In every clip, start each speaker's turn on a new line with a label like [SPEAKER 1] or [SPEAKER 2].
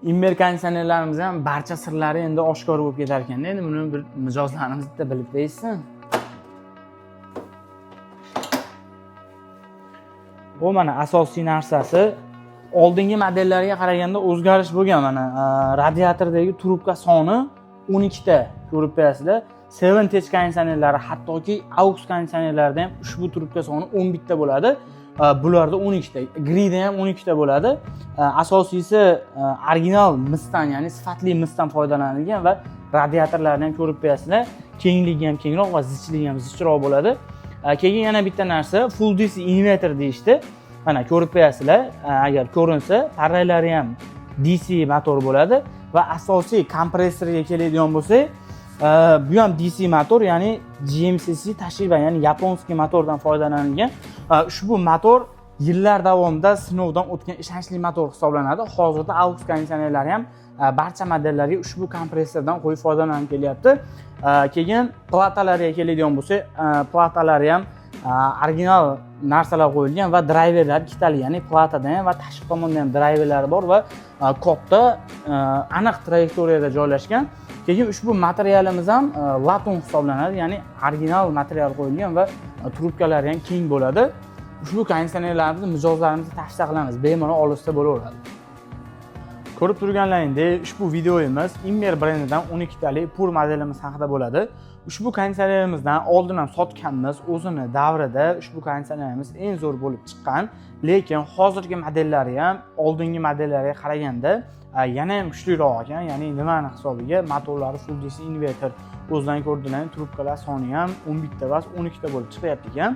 [SPEAKER 1] Inver konditsionerlarimiz ham barcha sirlari endi oshkor bo'lib ketar ekanda. Endi buni bir mijozlarimiz bitta bilib qo'ysin. Bu mana asosiy narsasi. Oldingi modellarga qaraganda o'zgarish bo'lgan. Mana radiatordagi trubka soni 12 ta ko'rib turasizlar. 7 tech konditsionerlari, hattoki aux konditsionerlarida ham ushbu trubka soni 11 ta bo'ladi. Bularda 12 ta, grida ham 12 ta bo'ladi. Asosiysi original misdan, ya'ni sifatli misdan foydalanilgan va radiatorlarni ham ko'rib turasizlar. Kengligi ham kengroq va zichligi ham zichroq bo'ladi. Keyin yana bitta narsa, full DC inverter deyishdi. Mana ko'rib turasizlar, agar ko'rinsa, parralari ham DC motor bo'ladi va asosiy kompressorga keladigan bo'lsak, bu ham DC motor, ya'ni GMCC Toshiba, ya'ni yaponskiy motordan foydalanilgan. Ushbu motor yillar davomida sinovdan o'tgan ishonchli motor hisoblanadi. Hozirda aux konditsionerlari ham barcha modellarga ushbu kompressordan qo'yib foydalanib kelyapti. Keyin platalarga keladigan bo'lsak, platalari ham original narsalar qo'yilgan va drayverlar ikkitaligi, ya'ni platada ham va tashqi tomonda ham drayverlari bor va kodda aniq trayektoriyada joylashgan. Keyin ushbu materialimiz ham laton hisoblanadi, ya'ni original material qo'yilgan va trubkalari ham keng bo'ladi. Ushbu konditsionerlarimizni mijozlarimizga tavsiya qilamiz, bemalol olishsa bo'laveradi. Ko'rib turganlaringdek, ushbu videoyimiz Inver brendidan 12 talik pur modelimiz haqida bo'ladi. Ushbu konditsionerimizdan oldin ham sotganmiz, o'zini davrida ushbu konditsionerimiz eng zo'r bo'lib chiqqan, lekin hozirgi modellari ham oldingi modellarga qaraganda yana ham kuchliroq ekan. Ya'ni nimani hisobiga? Motorlari full DC inverter, o'zlaring ko'rdilaring, trubkalar soni ham 11 ta emas, 12 ta bo'lib chiqyapti ekan.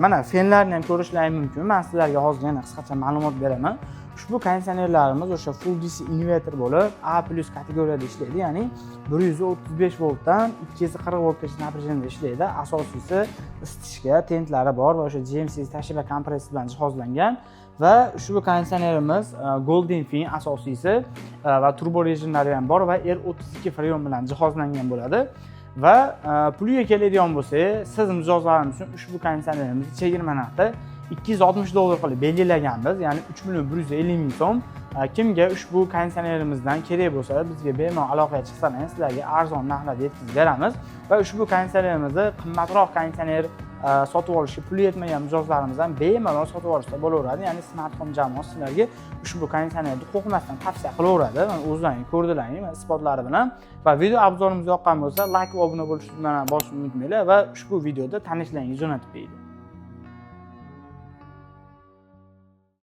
[SPEAKER 1] Mana fenlarni ham ko'rishlaring mumkin. Men sizlarga hozir yana qisqacha ma'lumot beraman. Ushbu konditsionerlarimiz o'sha full DC inverter bo'lib, A+ kategoriyada ishlaydi, ya'ni 135 voltdan 240 voltgacha напряженияda ishlaydi. Asosiysi isitishga tentlari bor va o'sha GMCC Toshiba kompressor bilan jihozlangan va ushbu konditsionerimiz Golden Fin asosiysi va turbo rejimlari ham bor va R32 freon bilan jihozlangan bo'ladi. Va puliga keladigan bo'lsak, siz mijozlarimiz uchun ushbu konditsionerimizni chegirma narxda $260 qilib belgilaganmiz, ya'ni 3.150 ming so'm. Kimga ushbu konditsionerimizdan kerak bo'lsa, bizga bemalol aloqaga chiqsangiz, sizlarga arzon narxlarda yetkazib beramiz va ushbu konditsionerimizni qimmatroq konditsioner sotib olishga puli yetmagan mijozlarimiz ham bemalol sotib olishsa bo'laveradi. Ya'ni smartfon jamoasi sizlarga ushbu konditsionerni qo'rqmasdan tavsiya qilaveradi. Mana o'zlaring ko'rdilaring isbotlari bilan. Va video obzorimiz yoqqan bo'lsa, like va obuna bo'lishni bosishni unutmanglar va ushbu videoda tanishlaringizni jo'natib qo'ying.